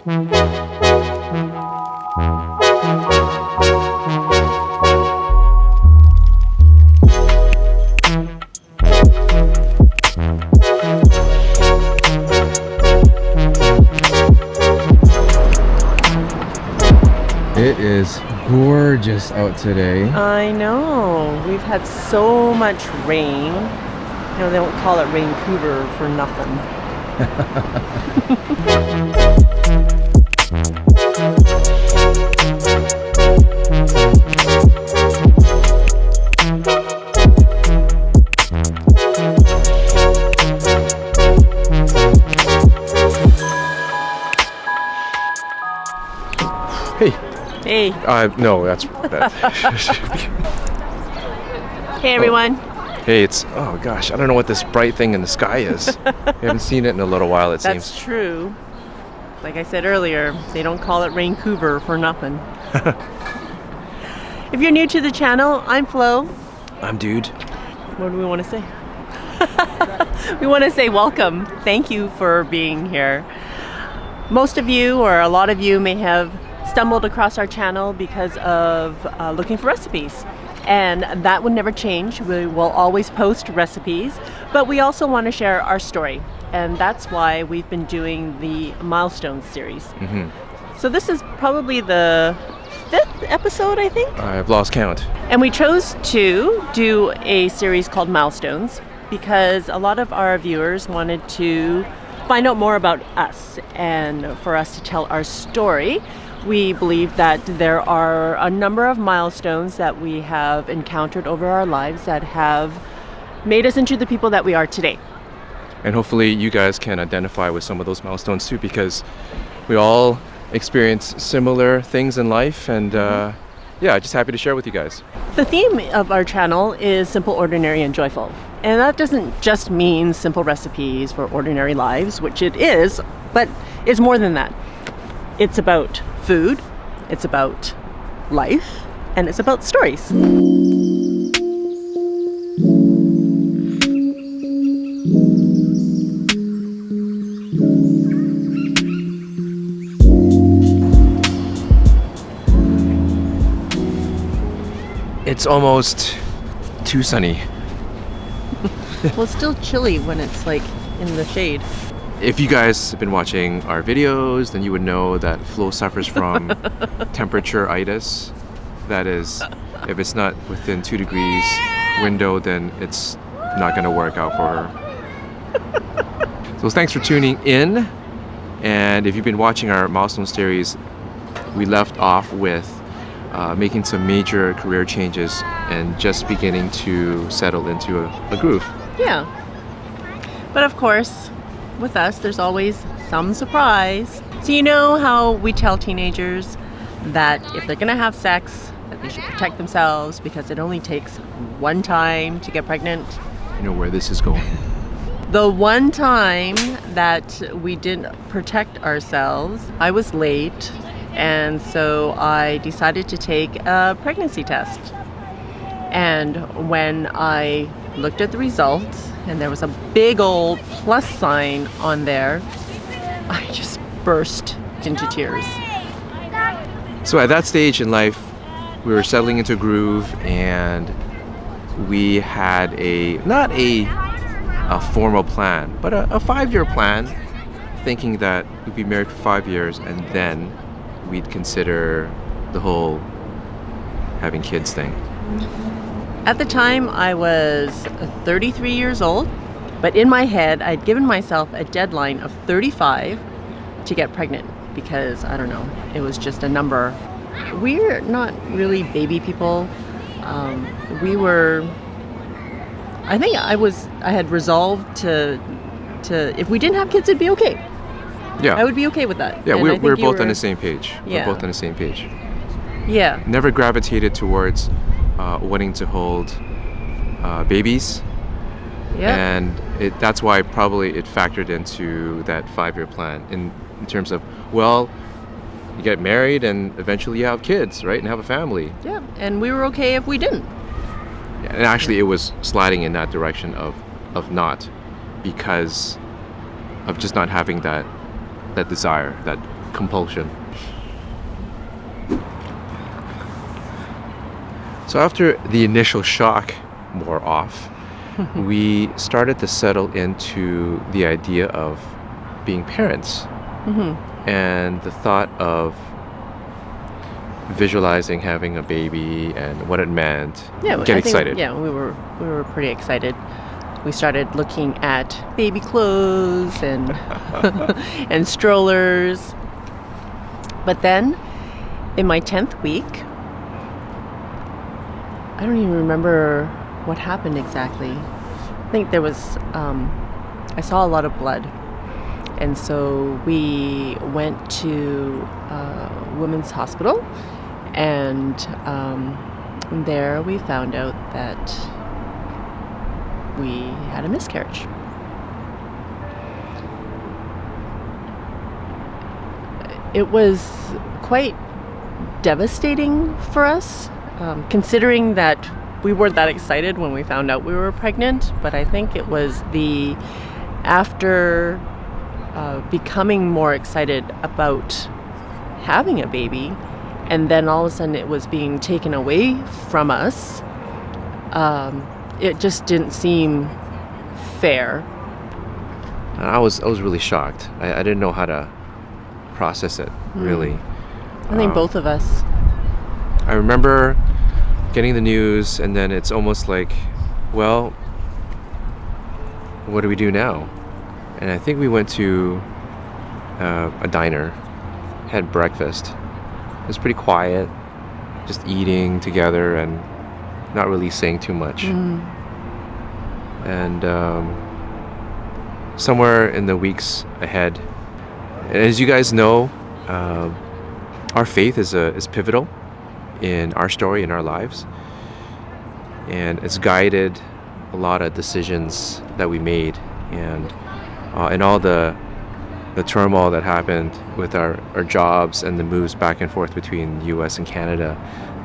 It is gorgeous out today. I know. We've had so much rain. You know, they don't call it Raincouver for nothing. Hey. Hey. No, that's that. Hey, everyone. Hey, it's, oh gosh, I don't know what this bright thing in the sky is. We haven't seen it in a little while, it seems. That's true. Like I said earlier, they don't call it Raincouver for nothing. If you're new to the channel, I'm Flo. I'm Dude. What do we want to say? We want to say welcome. Thank you for being here. Most of you, or a lot of you, may have stumbled across our channel because of looking for recipes. And that would never change. We will always post recipes, but we also want to share our story. And that's why we've been doing the Milestones series. Mm-hmm. So this is probably the 5th episode, I think. I've lost count. And we chose to do a series called Milestones because a lot of our viewers wanted to find out more about us and for us to tell our story. We believe that there are a number of milestones that we have encountered over our lives that have made us into the people that we are today. And hopefully you guys can identify with some of those milestones too, because we all experience similar things in life, and yeah, just happy to share with you guys. The theme of our channel is simple, ordinary, and joyful. And that doesn't just mean simple recipes for ordinary lives, which it is, but it's more than that. It's about food, it's about life, and it's about stories. It's almost too sunny. Well, it's still chilly when it's like in the shade. If you guys have been watching our videos, then you would know that Flo suffers from temperature-itis. That is, if it's not within 2 degrees window, then it's not going to work out for her. So thanks for tuning in. And if you've been watching our Milestone series, we left off with making some major career changes and just beginning to settle into a groove. Yeah. But of course, with us, there's always some surprise. So you know how we tell teenagers that if they're gonna have sex, that they should protect themselves because it only takes one time to get pregnant? You know where this is going. The one time that we didn't protect ourselves, I was late, and so I decided to take a pregnancy test. And when I looked at the results, and there was a big old plus sign on there, I just burst into tears. So at that stage in life, we were settling into a groove, and we had not a formal plan, but a 5-year plan, thinking that we'd be married for 5 years and then we'd consider the whole having kids thing. At the time, I was 33 years old, but in my head, I'd given myself a deadline of 35 to get pregnant because, I don't know, it was just a number. We're not really baby people. I think I had resolved to if we didn't have kids, it'd be okay. Yeah. I would be okay with that. Yeah, And I think we're you both were- on the same page. Yeah. We're both on the same page. Yeah. Never gravitated towards wanting to hold babies. Yeah. And that's why probably it factored into that 5-year plan in terms of, well, you get married and eventually you have kids, right? And have a family. Yeah. And we were okay if we didn't. Yeah, and actually it was sliding in that direction of not, because of just not having that desire, that compulsion. So after the initial shock wore off, we started to settle into the idea of being parents and the thought of visualizing having a baby and what it meant. Get excited. Yeah, we were pretty excited. We started looking at baby clothes and and strollers. But then in my 10th week, I don't even remember what happened exactly. I think there was I saw a lot of blood. And so we went to women's hospital, and there we found out that we had a miscarriage. It was quite devastating for us, considering that we weren't that excited when we found out we were pregnant, but I think it was the after becoming more excited about having a baby, and then all of a sudden it was being taken away from us. It just didn't seem fair. I was really shocked. I didn't know how to process it, really. I think both of us. I remember getting the news, and then it's almost like, well, what do we do now? And I think we went to a diner, had breakfast. It was pretty quiet, just eating together and not really saying too much. And somewhere in the weeks ahead, and as you guys know, our faith is pivotal in our story, in our lives. And it's guided a lot of decisions that we made, and all the turmoil that happened with our jobs and the moves back and forth between the US and Canada,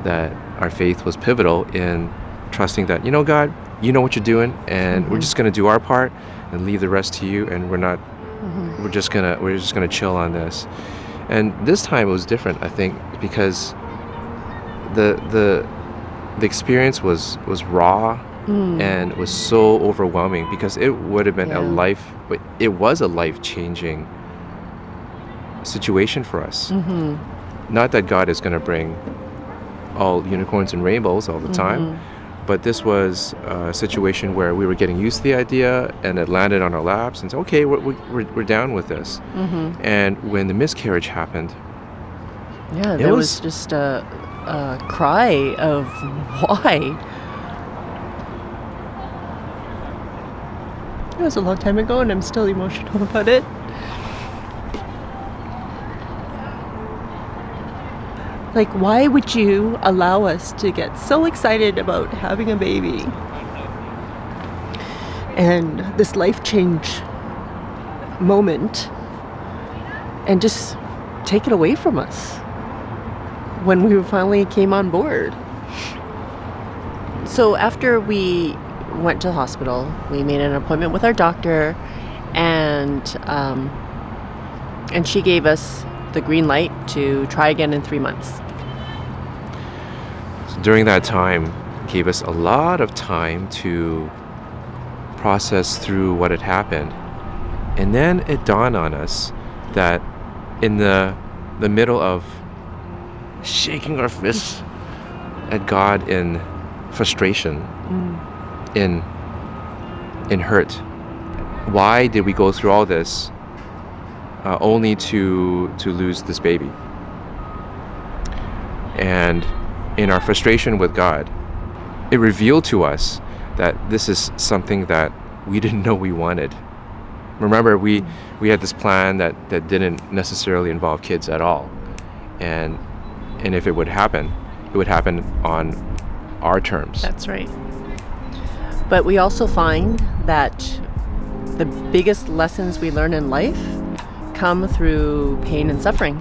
that our faith was pivotal in trusting that, you know, God, you know what you're doing, and we're just going to do our part and leave the rest to you, and we're just gonna chill on this. And this time it was different, I think, because the experience was raw and it was so overwhelming, because it would have been it was a life-changing situation for us. Not that God is going to bring all unicorns and rainbows all the time, but this was a situation where we were getting used to the idea, and it landed on our laps, and said, okay, we're down with this. And when the miscarriage happened, there was just a cry of why. It was a long time ago, and I'm still emotional about it. Like, why would you allow us to get so excited about having a baby and this life change moment and just take it away from us when we finally came on board? So after we went to the hospital, we made an appointment with our doctor, and she gave us the green light to try again in 3 months. So during that time, gave us a lot of time to process through what had happened. And then it dawned on us that in the middle of shaking our fists at God in frustration, in hurt, why did we go through all this only to lose this baby? And in our frustration with God, it revealed to us that this is something that we didn't know we wanted. Remember, we had this plan that didn't necessarily involve kids at all, and if it would happen on our terms. That's right. But we also find that the biggest lessons we learn in life come through pain and suffering.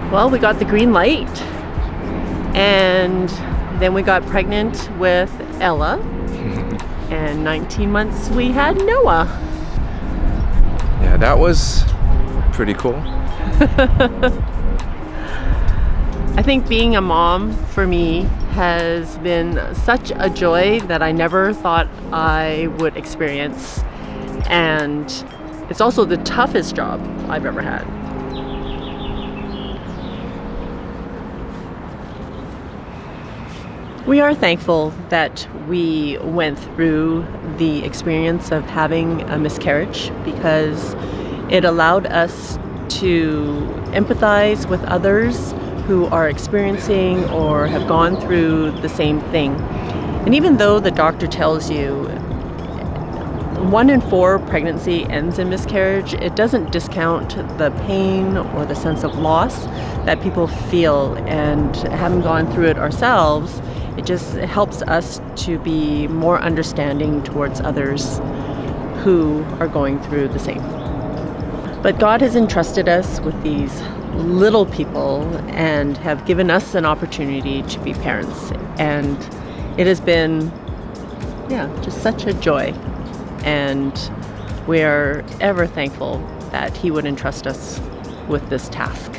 Well, we got the green light, and then we got pregnant with Ella, and 19 months we had Noah. Yeah, that was pretty cool. I think being a mom for me has been such a joy that I never thought I would experience. And it's also the toughest job I've ever had. We are thankful that we went through the experience of having a miscarriage because it allowed us to empathize with others who are experiencing or have gone through the same thing. And even though the doctor tells you 1 in 4 pregnancy ends in miscarriage, it doesn't discount the pain or the sense of loss that people feel. And having gone through it ourselves, it just helps us to be more understanding towards others who are going through the same. But God has entrusted us with these little people and have given us an opportunity to be parents. And it has been, just such a joy. And we are ever thankful that He would entrust us with this task.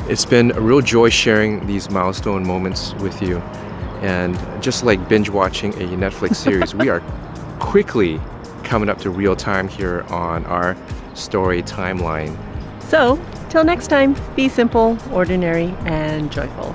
It's been a real joy sharing these milestone moments with you. And just like binge watching a Netflix series, we are quickly coming up to real time here on our story timeline. So, till next time, be simple, ordinary, and joyful.